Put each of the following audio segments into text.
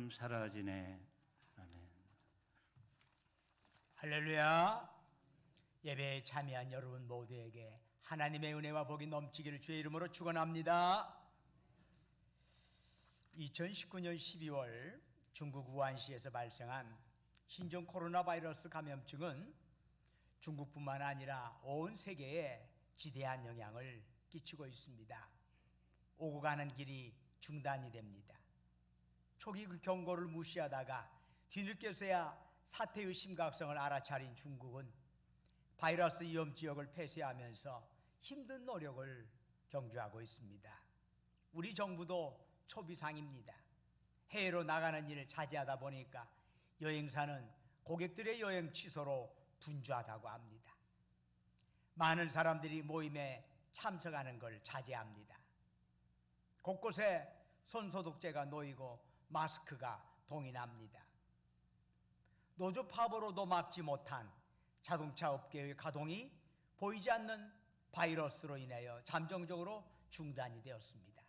좀 사라지네. 아멘. 할렐루야. 예배에 참여한 여러분 모두에게 하나님의 은혜와 복이 넘치기를 주의 이름으로 축원합니다. 2019년 12월 중국 우한시에서 발생한 신종 코로나 바이러스 감염증은 중국뿐만 아니라 온 세계에 지대한 영향을 끼치고 있습니다. 오고 가는 길이 중단이 됩니다. 초기 그 경고를 무시하다가 뒤늦게서야 사태의 심각성을 알아차린 중국은 바이러스 위험 지역을 폐쇄하면서 힘든 노력을 경주하고 있습니다. 우리 정부도 초비상입니다. 해외로 나가는 일을 자제하다 보니까 여행사는 고객들의 여행 취소로 분주하다고 합니다. 많은 사람들이 모임에 참석하는 걸 자제합니다. 곳곳에 손소독제가 놓이고 마스크가 동인합니다. 노조 파업으로도 막지 못한 자동차 업계의 가동이 보이지 않는 바이러스로 인하여 잠정적으로 중단이 되었습니다.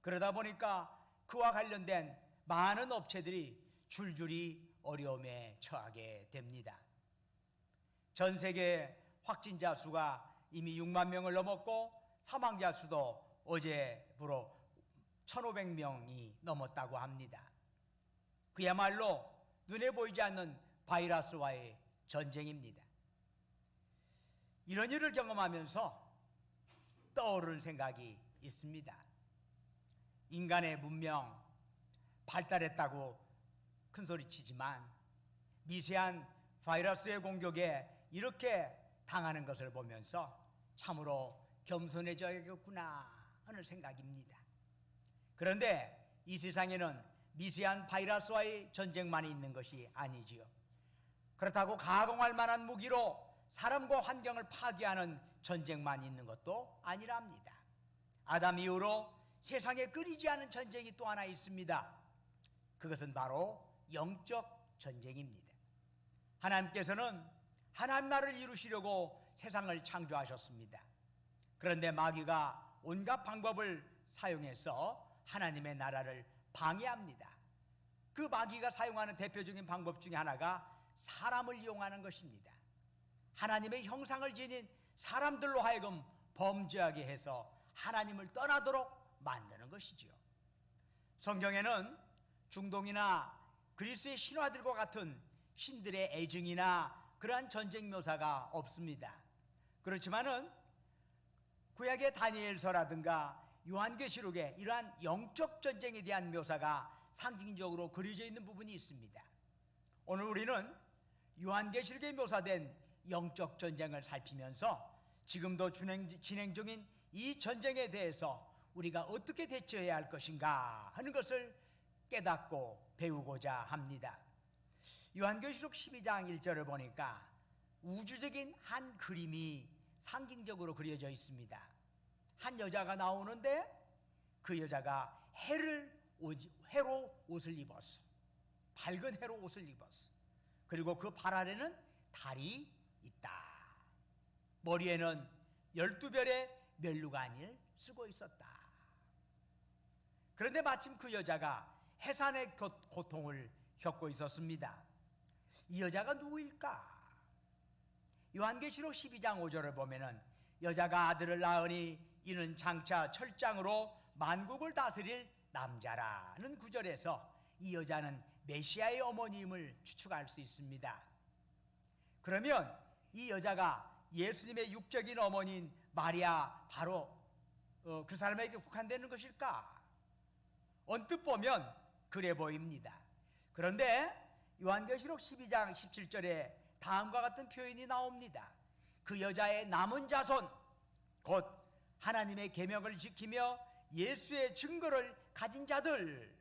그러다 보니까 그와 관련된 많은 업체들이 줄줄이 어려움에 처하게 됩니다. 전 세계 확진자 수가 이미 6만 명을 넘었고 사망자 수도 어제부로 1,500명이 넘었다고 합니다. 그야말로 눈에 보이지 않는 바이러스와의 전쟁입니다. 이런 일을 경험하면서 떠오르는 생각이 있습니다. 인간의 문명 발달했다고 큰소리치지만 미세한 바이러스의 공격에 이렇게 당하는 것을 보면서 참으로 겸손해져야겠구나 하는 생각입니다. 그런데 이 세상에는 미세한 바이러스와의 전쟁만 있는 것이 아니지요. 그렇다고 가공할 만한 무기로 사람과 환경을 파괴하는 전쟁만 있는 것도 아니랍니다. 아담 이후로 세상에 끊이지 않은 전쟁이 또 하나 있습니다. 그것은 바로 영적 전쟁입니다. 하나님께서는 하나님 나라를 이루시려고 세상을 창조하셨습니다. 그런데 마귀가 온갖 방법을 사용해서 하나님의 나라를 방해합니다. 그 마귀가 사용하는 대표적인 방법 중에 하나가 사람을 이용하는 것입니다. 하나님의 형상을 지닌 사람들로 하여금 범죄하게 해서 하나님을 떠나도록 만드는 것이지요. 성경에는 중동이나 그리스의 신화들과 같은 신들의 애증이나 그러한 전쟁 묘사가 없습니다. 그렇지만은 구약의 다니엘서라든가 요한계시록에 이러한 영적 전쟁에 대한 묘사가 상징적으로 그려져 있는 부분이 있습니다. 오늘 우리는 요한계시록에 묘사된 영적 전쟁을 살피면서 지금도 진행 중인 이 전쟁에 대해서 우리가 어떻게 대처해야 할 것인가 하는 것을 깨닫고 배우고자 합니다. 요한계시록 12장 1절을 보니까 우주적인 한 그림이 상징적으로 그려져 있습니다. 한 여자가 나오는데 그 여자가 해로 옷을 입었어. 밝은 해로 옷을 입었어. 그리고 그 발 아래는 달이 있다. 머리에는 12별의 멸류관을 쓰고 있었다. 그런데 마침 그 여자가 해산의 고통을 겪고 있었습니다. 이 여자가 누구일까? 요한계시록 12장 5절을 보면은 여자가 아들을 낳으니 이는 장차 철장으로 만국을 다스릴 남자라는 구절에서 이 여자는 메시아의 어머님을 추측할 수 있습니다. 그러면 이 여자가 예수님의 육적인 어머니인 마리아 바로 그 사람에게 국한되는 것일까? 언뜻 보면 그래 보입니다. 그런데 요한계시록 12장 17절에 다음과 같은 표현이 나옵니다. 그 여자의 남은 자손 곧 하나님의 계명을 지키며 예수의 증거를 가진 자들이라는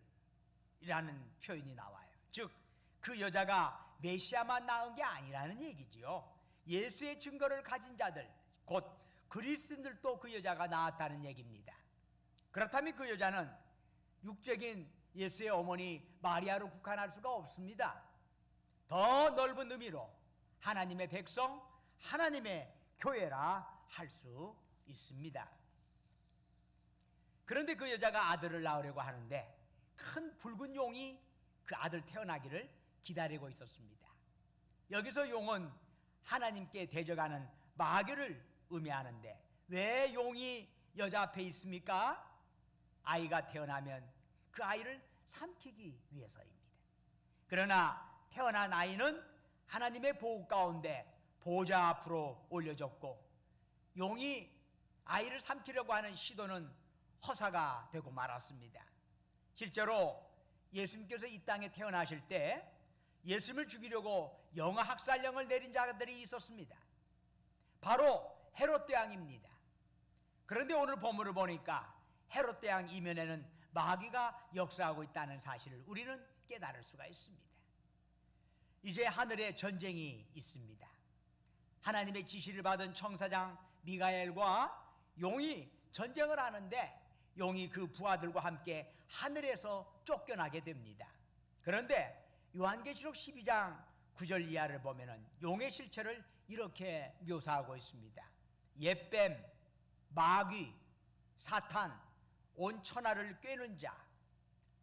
표현이 나와요. 즉 그 여자가 메시아만 낳은 게 아니라는 얘기지요. 예수의 증거를 가진 자들 곧 그리스도인들도 그 여자가 낳았다는 얘기입니다. 그렇다면 그 여자는 육적인 예수의 어머니 마리아로 국한할 수가 없습니다. 더 넓은 의미로 하나님의 백성, 하나님의 교회라 할 수 있습니다. 그런데 그 여자가 아들을 낳으려고 하는데 큰 붉은 용이 그 아들 태어나기를 기다리고 있었습니다. 여기서 용은 하나님께 대적하는 마귀를 의미하는데 왜 용이 여자 앞에 있습니까? 아이가 태어나면 그 아이를 삼키기 위해서입니다. 그러나 태어난 아이는 하나님의 보호 가운데 보좌 앞으로 올려졌고 용이 아이를 삼키려고 하는 시도는 허사가 되고 말았습니다. 실제로 예수님께서 이 땅에 태어나실 때 예수님을 죽이려고 영아학살령을 내린 자들이 있었습니다. 바로 헤롯 왕입니다. 그런데 오늘 본문을 보니까 헤롯 왕 이면에는 마귀가 역사하고 있다는 사실을 우리는 깨달을 수가 있습니다. 이제 하늘에 전쟁이 있습니다. 하나님의 지시를 받은 청사장 미가엘과 용이 전쟁을 하는데 용이 그 부하들과 함께 하늘에서 쫓겨나게 됩니다. 그런데 요한계시록 12장 9절 이하를 보면은 용의 실체를 이렇게 묘사하고 있습니다. 옛뱀, 마귀, 사탄, 온 천하를 꿰는 자,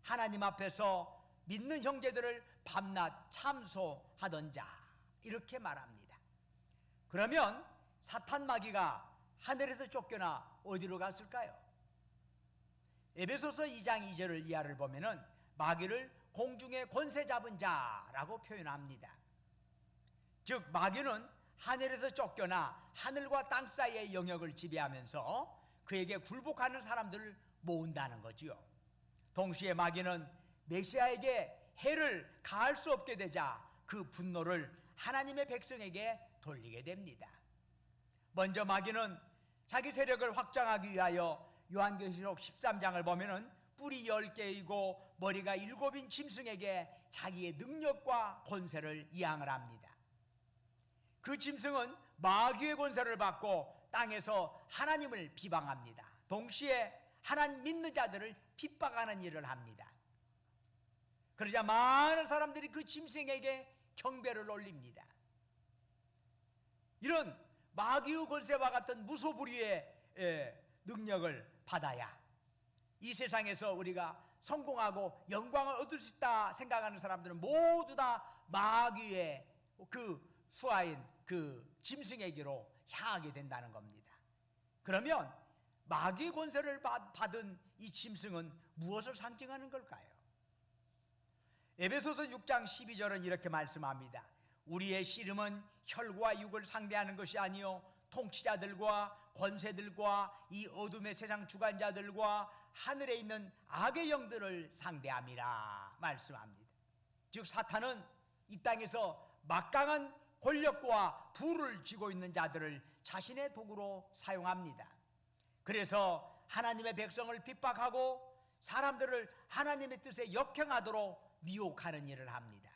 하나님 앞에서 믿는 형제들을 밤낮 참소하던 자, 이렇게 말합니다. 그러면 사탄 마귀가 하늘에서 쫓겨나 어디로 갔을까요? 에베소서 2장 2절 이하를 보면은 마귀를 공중에 권세 잡은 자라고 표현합니다. 즉 마귀는 하늘에서 쫓겨나 하늘과 땅 사이의 영역을 지배하면서 그에게 굴복하는 사람들을 모은다는 거지요. 동시에 마귀는 메시아에게 해를 가할 수 없게 되자 그 분노를 하나님의 백성에게 돌리게 됩니다. 먼저 마귀는 자기 세력을 확장하기 위하여 요한계시록 13장을 보면은 뿔이 10개이고 머리가 7인 짐승에게 자기의 능력과 권세를 이양을 합니다. 그 짐승은 마귀의 권세를 받고 땅에서 하나님을 비방합니다. 동시에 하나님 믿는 자들을 핍박하는 일을 합니다. 그러자 많은 사람들이 그 짐승에게 경배를 올립니다. 이런 마귀의 권세와 같은 무소불위의 능력을 받아야 이 세상에서 우리가 성공하고 영광을 얻을 수 있다 생각하는 사람들은 모두 다 마귀의 그 수하인 그 짐승에게로 향하게 된다는 겁니다. 그러면 마귀의 권세를 받은 이 짐승은 무엇을 상징하는 걸까요? 에베소서 6장 12절은 이렇게 말씀합니다. 우리의 씨름은 혈과 육을 상대하는 것이 아니요 통치자들과 권세들과 이 어둠의 세상 주관자들과 하늘에 있는 악의 영들을 상대함이라 말씀합니다. 즉 사탄은 이 땅에서 막강한 권력과 부를 쥐고 있는 자들을 자신의 도구로 사용합니다. 그래서 하나님의 백성을 핍박하고 사람들을 하나님의 뜻에 역행하도록 미혹하는 일을 합니다.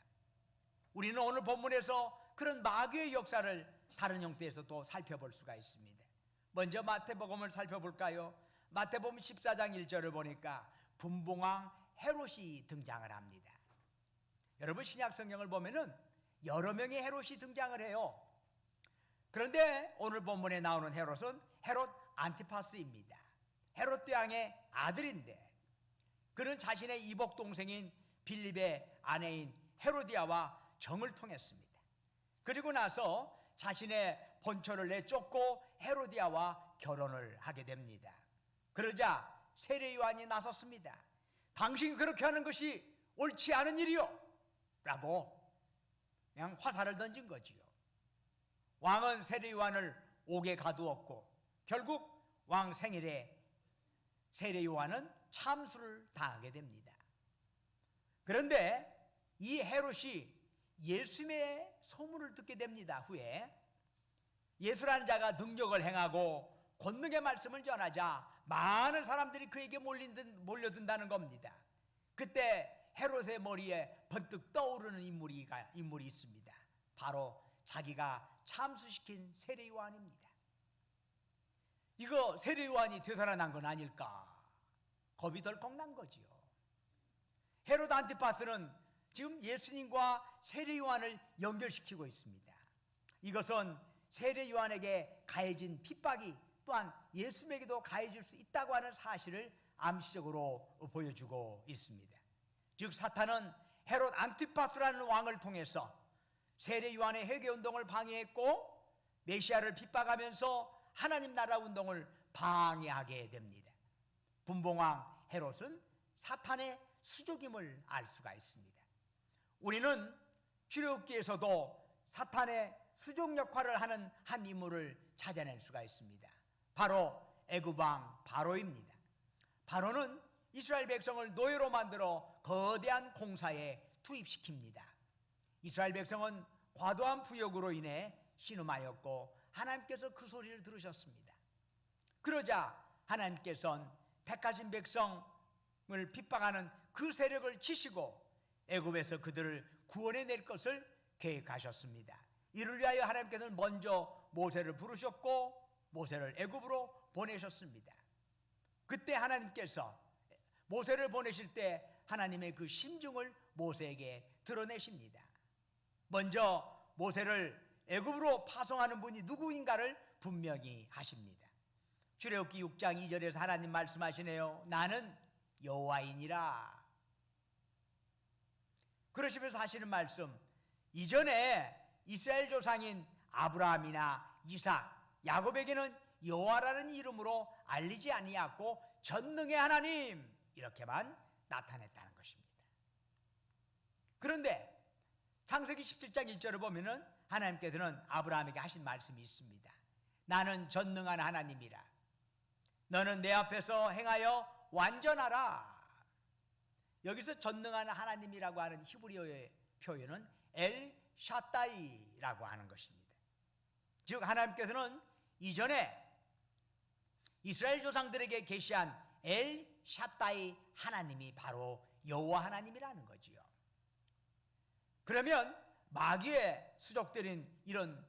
우리는 오늘 본문에서 그런 마귀의 역사를 다른 형태에서 또 살펴볼 수가 있습니다. 먼저 마태복음을 살펴볼까요? 마태복음 14장 1절을 보니까 분봉왕 헤롯이 등장을 합니다. 여러분 신약성경을 보면은 여러 명의 헤롯이 등장을 해요. 그런데 오늘 본문에 나오는 헤롯은 헤롯 안티파스입니다. 헤롯 왕의 아들인데 그는 자신의 이복 동생인 빌립의 아내인 헤로디아와 정을 통했습니다. 그리고 나서 자신의 본처를 내쫓고 헤로디아와 결혼을 하게 됩니다. 그러자 세례 요한이 나섰습니다. 당신이 그렇게 하는 것이 옳지 않은 일이요 라고 그냥 화살을 던진 거지요. 왕은 세례 요한을 옥에 가두었고 결국 왕 생일에 세례 요한은 참수를 당하게 됩니다. 그런데 이 헤롯이 예수님의 소문을 듣게 됩니다. 후에 예수라는 자가 능력을 행하고 권능의 말씀을 전하자 많은 사람들이 그에게 몰려든다는 겁니다. 그때 헤롯의 머리에 번뜩 떠오르는 인물이 있습니다. 바로 자기가 참수시킨 세례 요한입니다. 이거 세례 요한이 되살아난 건 아닐까 겁이 덜컥 난 거지요. 헤롯 안티파스는 지금 예수님과 세례 요한을 연결시키고 있습니다. 이것은 세례 요한에게 가해진 핍박이 또한 예수님에게도 가해질 수 있다고 하는 사실을 암시적으로 보여주고 있습니다. 즉 사탄은 헤롯 안티파스라는 왕을 통해서 세례 요한의 회개 운동을 방해했고 메시아를 핍박하면서 하나님 나라 운동을 방해하게 됩니다. 분봉왕 헤롯은 사탄의 수족임을 알 수가 있습니다. 우리는 출애굽기에서도 사탄의 수족 역할을 하는 한 인물을 찾아낼 수가 있습니다. 바로 애굽왕 바로입니다. 바로는 이스라엘 백성을 노예로 만들어 거대한 공사에 투입시킵니다. 이스라엘 백성은 과도한 부욕으로 인해 신음하였고 하나님께서 그 소리를 들으셨습니다. 그러자 하나님께서는 택하신 백성을 핍박하는 그 세력을 치시고 애굽에서 그들을 구원해낼 것을 계획하셨습니다. 이를 위하여 하나님께서는 먼저 모세를 부르셨고 모세를 애굽으로 보내셨습니다. 그때 하나님께서 모세를 보내실 때 하나님의 그 심중을 모세에게 드러내십니다. 먼저 모세를 애굽으로 파송하는 분이 누구인가를 분명히 하십니다. 출애굽기 6장 2절에서 하나님 말씀하시네요. 나는 여호와이니라. 그러시면서 하시는 말씀, 이전에 이스라엘 조상인 아브라함이나 이삭, 야곱에게는 여호와라는 이름으로 알리지 아니하고 전능의 하나님 이렇게만 나타냈다는 것입니다. 그런데 창세기 17장 1절을 보면은 하나님께서는 아브라함에게 하신 말씀이 있습니다. 나는 전능한 하나님이라. 너는 내 앞에서 행하여 완전하라. 여기서 전능한 하나님이라고 하는 히브리어의 표현은 엘 샤다이라고 하는 것입니다. 즉 하나님께서는 이전에 이스라엘 조상들에게 계시한 엘 샤다이 하나님이 바로 여호와 하나님이라는 거지요. 그러면 마귀의 수족들인 이런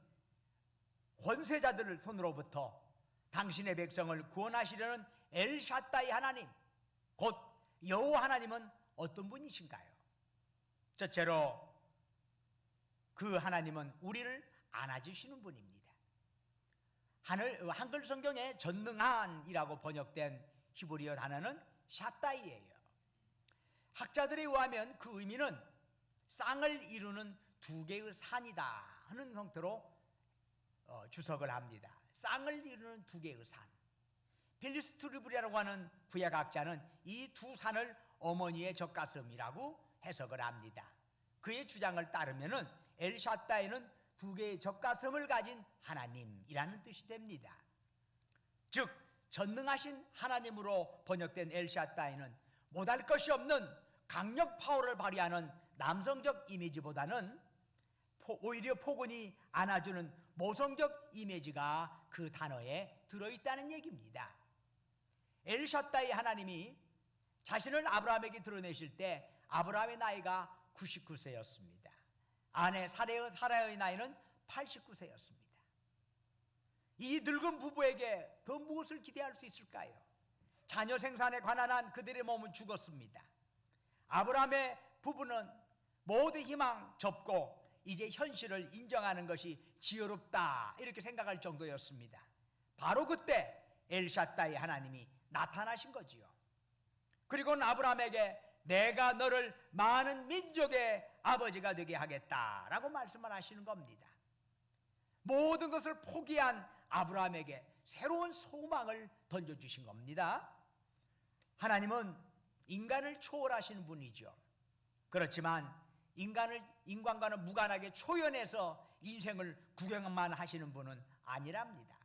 권세자들을 손으로부터 당신의 백성을 구원하시려는 엘 샤다이 하나님, 곧 여호와 하나님은 어떤 분이신가요? 첫째로 그 하나님은 우리를 안아주시는 분입니다. 한글 성경에 전능한이라고 번역된 히브리어 단어는 샤다이예요. 학자들에 의하면 그 의미는 쌍을 이루는 두 개의 산이다 하는 형태로 주석을 합니다. 쌍을 이루는 두 개의 산. 필리스트리브리라고 하는 구약학자는 이 두 산을 어머니의 젖가슴이라고 해석을 합니다. 그의 주장을 따르면은 엘샤다이는 두 개의 젖가슴을 가진 하나님이라는 뜻이 됩니다. 즉 전능하신 하나님으로 번역된 엘샤다이는 못할 것이 없는 강력 파워를 발휘하는 남성적 이미지보다는 오히려 포근히 안아주는 모성적 이미지가 그 단어에 들어있다는 얘기입니다. 엘샤다이 하나님이 자신을 아브라함에게 드러내실 때 아브라함의 나이가 99세였습니다. 아내 사라의 나이는 89세였습니다. 이 늙은 부부에게 더 무엇을 기대할 수 있을까요? 자녀 생산에 관한 한 그들의 몸은 죽었습니다. 아브라함의 부부는 모두 희망 접고 이제 현실을 인정하는 것이 지혜롭다 이렇게 생각할 정도였습니다. 바로 그때 엘샤다이 하나님이 나타나신 거지요. 그리고는 아브라함에게 내가 너를 많은 민족의 아버지가 되게 하겠다라고 말씀을 하시는 겁니다. 모든 것을 포기한 아브라함에게 새로운 소망을 던져주신 겁니다. 하나님은 인간을 초월하시는 분이죠. 그렇지만 인간과는 무관하게 초연해서 인생을 구경만 하시는 분은 아니랍니다.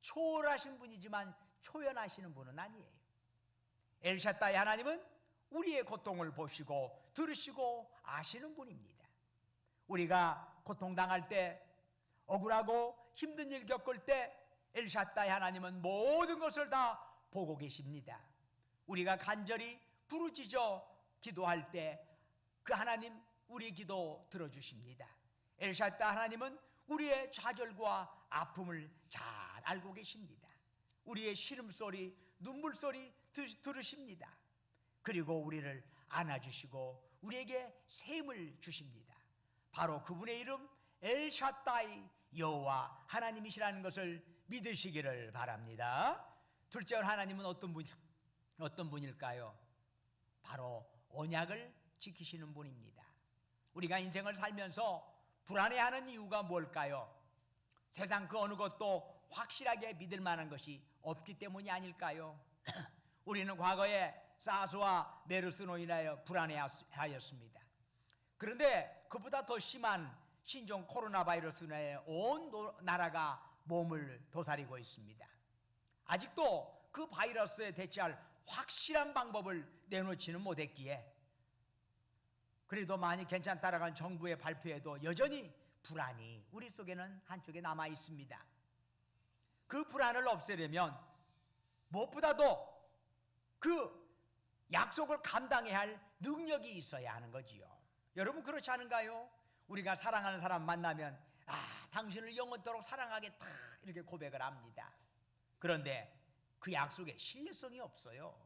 초월하신 분이지만 초연하시는 분은 아니에요. 엘샤다이 하나님은 우리의 고통을 보시고 들으시고 아시는 분입니다. 우리가 고통당할 때, 억울하고 힘든 일 겪을 때 엘샤다이 하나님은 모든 것을 다 보고 계십니다. 우리가 간절히 부르짖어 기도할 때 그 하나님 우리 기도 들어주십니다. 엘샤다이 하나님은 우리의 좌절과 아픔을 잘 알고 계십니다. 우리의 시름소리, 눈물소리 들으십니다. 그리고 우리를 안아주시고 우리에게 셈을 주십니다. 바로 그분의 이름 엘샤다이 여호와 하나님이시라는 것을 믿으시기를 바랍니다. 둘째로 하나님은 어떤 분일까요? 바로 언약을 지키시는 분입니다. 우리가 인생을 살면서 불안해하는 이유가 뭘까요? 세상 그 어느 것도 확실하게 믿을 만한 것이 없기 때문이 아닐까요? 우리는 과거에 사스와 메르스로 인하여 불안해하였습니다. 그런데 그보다 더 심한 신종 코로나 바이러스로 인하여 온 나라가 몸을 도사리고 있습니다. 아직도 그 바이러스에 대처할 확실한 방법을 내놓지는 못했기에 그래도 많이 괜찮다라는 정부의 발표에도 여전히 불안이 우리 속에는 한쪽에 남아 있습니다. 그 불안을 없애려면 무엇보다도 그 약속을 감당해야 할 능력이 있어야 하는 거지요. 여러분 그렇지 않은가요? 우리가 사랑하는 사람 만나면 당신을 영원토록 사랑하겠다 이렇게 고백을 합니다. 그런데 그 약속에 신뢰성이 없어요.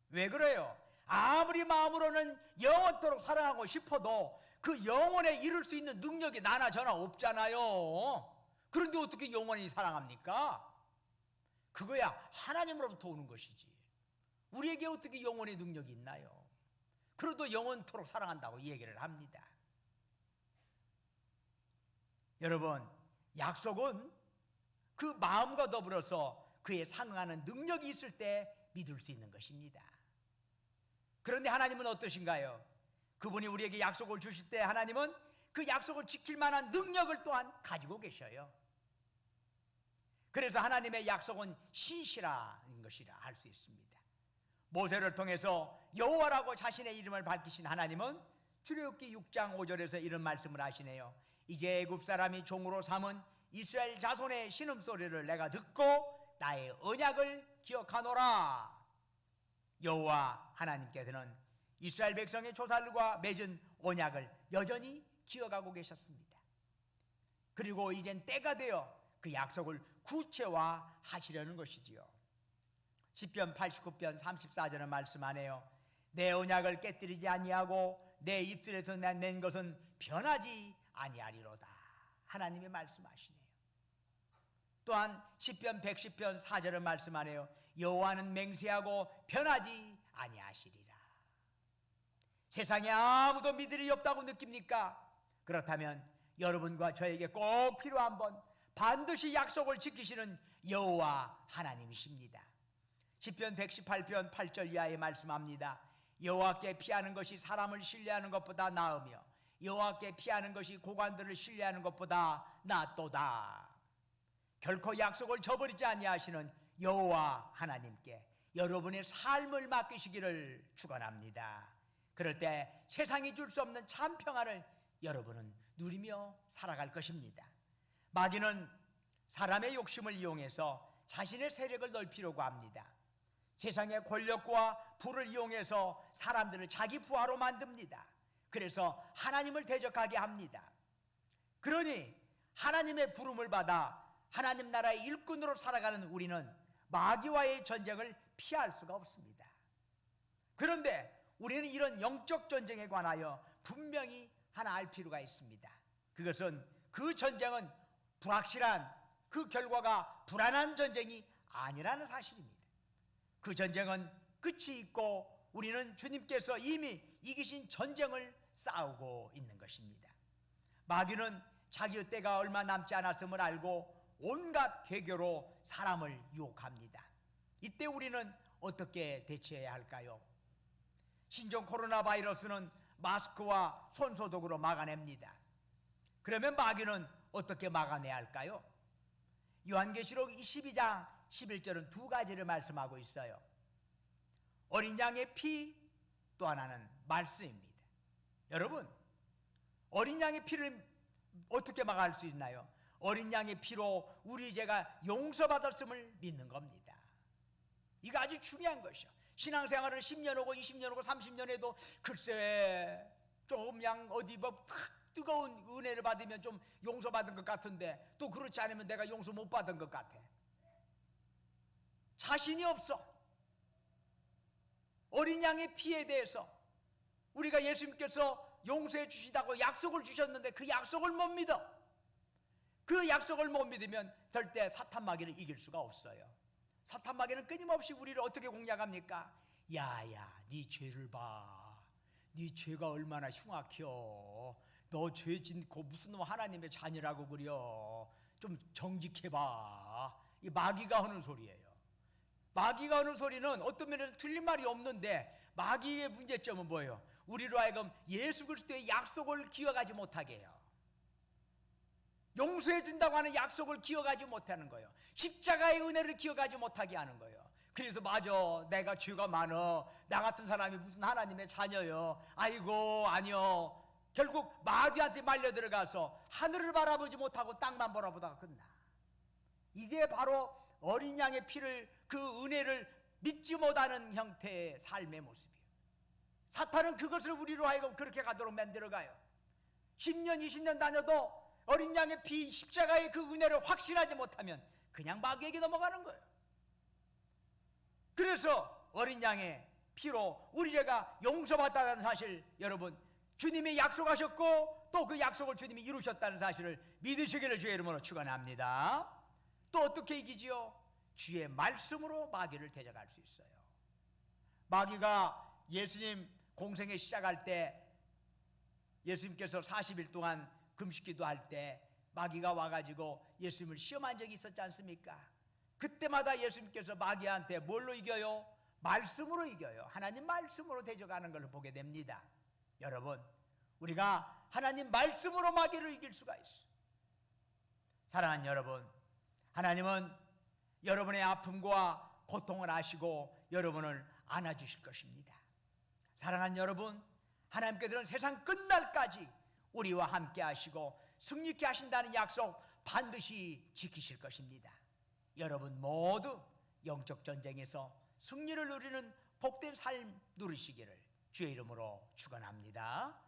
왜 그래요? 아무리 마음으로는 영원토록 사랑하고 싶어도 그 영원에 이룰 수 있는 능력이 나나 저나 없잖아요. 그런데 어떻게 영원히 사랑합니까? 그거야 하나님으로부터 오는 것이지. 우리에게 어떻게 영원의 능력이 있나요? 그래도 영원토록 사랑한다고 얘기를 합니다. 여러분, 약속은 그 마음과 더불어서 그에 상응하는 능력이 있을 때 믿을 수 있는 것입니다. 그런데 하나님은 어떠신가요? 그분이 우리에게 약속을 주실 때 하나님은 그 약속을 지킬 만한 능력을 또한 가지고 계셔요. 그래서 하나님의 약속은 신실한 것이라 할 수 있습니다. 모세를 통해서 여호와라고 자신의 이름을 밝히신 하나님은 출애굽기 6장 5절에서 이런 말씀을 하시네요. 이제 애굽 사람이 종으로 삼은 이스라엘 자손의 신음소리를 내가 듣고 나의 언약을 기억하노라. 여호와 하나님께서는 이스라엘 백성의 조상들과 맺은 언약을 여전히 기억하고 계셨습니다. 그리고 이젠 때가 되어 그 약속을 구체화하시려는 것이지요. 시편 89편 34절은 말씀하네요. 내 언약을 깨뜨리지 아니하고 내 입술에서 낸 것은 변하지 아니하리로다. 하나님이 말씀하시네요. 또한 시편 110편 4절은 말씀하네요. 여호와는 맹세하고 변하지 아니하시리라. 세상에 아무도 믿음이 없다고 느낍니까? 그렇다면 여러분과 저에게 꼭 필요한 분, 반드시 약속을 지키시는 여호와 하나님이십니다. 시편 118편 8절 이하에 말씀합니다. 여호와께 피하는 것이 사람을 신뢰하는 것보다 나으며 여호와께 피하는 것이 고관들을 신뢰하는 것보다 낫도다. 결코 약속을 저버리지 아니하시는 여호와 하나님께 여러분의 삶을 맡기시기를 축원합니다. 그럴 때 세상이 줄 수 없는 참 평안을 여러분은 누리며 살아갈 것입니다. 마귀는 사람의 욕심을 이용해서 자신의 세력을 넓히려고 합니다. 세상의 권력과 부를 이용해서 사람들을 자기 부하로 만듭니다. 그래서 하나님을 대적하게 합니다. 그러니 하나님의 부름을 받아 하나님 나라의 일꾼으로 살아가는 우리는 마귀와의 전쟁을 피할 수가 없습니다. 그런데 우리는 이런 영적 전쟁에 관하여 분명히 하나 알 필요가 있습니다. 그것은 그 전쟁은 불확실한, 그 결과가 불안한 전쟁이 아니라는 사실입니다. 그 전쟁은 끝이 있고 우리는 주님께서 이미 이기신 전쟁을 싸우고 있는 것입니다. 마귀는 자기의 때가 얼마 남지 않았음을 알고 온갖 괴교로 사람을 유혹합니다. 이때 우리는 어떻게 대처해야 할까요? 신종 코로나 바이러스는 마스크와 손소독으로 막아냅니다. 그러면 마귀는 어떻게 막아내야 할까요? 요한계시록 22장 11절은 두 가지를 말씀하고 있어요. 어린 양의 피, 또 하나는 말씀입니다. 여러분, 어린 양의 피를 어떻게 막을 수 있나요? 어린 양의 피로 우리 죄가 용서받았음을 믿는 겁니다. 이거 아주 중요한 것이요. 신앙생활을 10년 오고 20년 오고 30년 해도 글쎄 좀 그냥 어디 뭐 뜨거운 은혜를 받으면 좀 용서받은 것 같은데 또 그렇지 않으면 내가 용서 못 받은 것 같아. 자신이 없어. 어린 양의 피에 대해서 우리가 예수님께서 용서해 주시다고 약속을 주셨는데 그 약속을 못 믿어. 그 약속을 못 믿으면 절대 사탄 마귀를 이길 수가 없어요. 사탄 마귀는 끊임없이 우리를 어떻게 공략합니까? 야야, 네 죄를 봐. 네 죄가 얼마나 흉악혀. 너 죄 짓고 무슨 놈 하나님의 자녀라고 그려. 좀 정직해봐. 이 마귀가 하는 소리예요. 마귀가 하는 소리는 어떤 면에서 틀린 말이 없는데, 마귀의 문제점은 뭐예요? 우리로 하여금 예수 그리스도의 약속을 기억하지 못하게 해요. 용서해 준다고 하는 약속을 기억하지 못하는 거예요. 십자가의 은혜를 기억하지 못하게 하는 거예요. 그래서 맞아, 내가 죄가 많어, 나 같은 사람이 무슨 하나님의 자녀요, 아이고 아니요. 결국 마귀한테 말려 들어가서 하늘을 바라보지 못하고 땅만 바라보다가 끝나. 이게 바로 어린 양의 피를, 그 은혜를 믿지 못하는 형태의 삶의 모습이에요. 사탄은 그것을 우리로 하여금 그렇게 가도록 만들어가요. 10년 20년 다녀도 어린 양의 피, 십자가의 그 은혜를 확신하지 못하면 그냥 마귀에게 넘어가는 거예요. 그래서 어린 양의 피로 우리가 용서받았다는 사실, 여러분 주님이 약속하셨고 또 그 약속을 주님이 이루셨다는 사실을 믿으시기를 주의 이름으로 축원합니다. 또 어떻게 이기지요? 주의 말씀으로 마귀를 대적할 수 있어요. 마귀가 예수님 공생에 시작할 때, 예수님께서 40일 동안 금식기도 할 때 마귀가 와가지고 예수님을 시험한 적이 있었지 않습니까? 그때마다 예수님께서 마귀한테 뭘로 이겨요? 말씀으로 이겨요. 하나님 말씀으로 대적하는 걸 보게 됩니다. 여러분, 우리가 하나님 말씀으로 마귀를 이길 수가 있어요. 사랑하는 여러분, 하나님은 여러분의 아픔과 고통을 아시고 여러분을 안아주실 것입니다. 사랑하는 여러분, 하나님께서는 세상 끝날까지 우리와 함께 하시고 승리케 하신다는 약속 반드시 지키실 것입니다. 여러분 모두 영적 전쟁에서 승리를 누리는 복된 삶 누리시기를 주의 이름으로 축원합니다.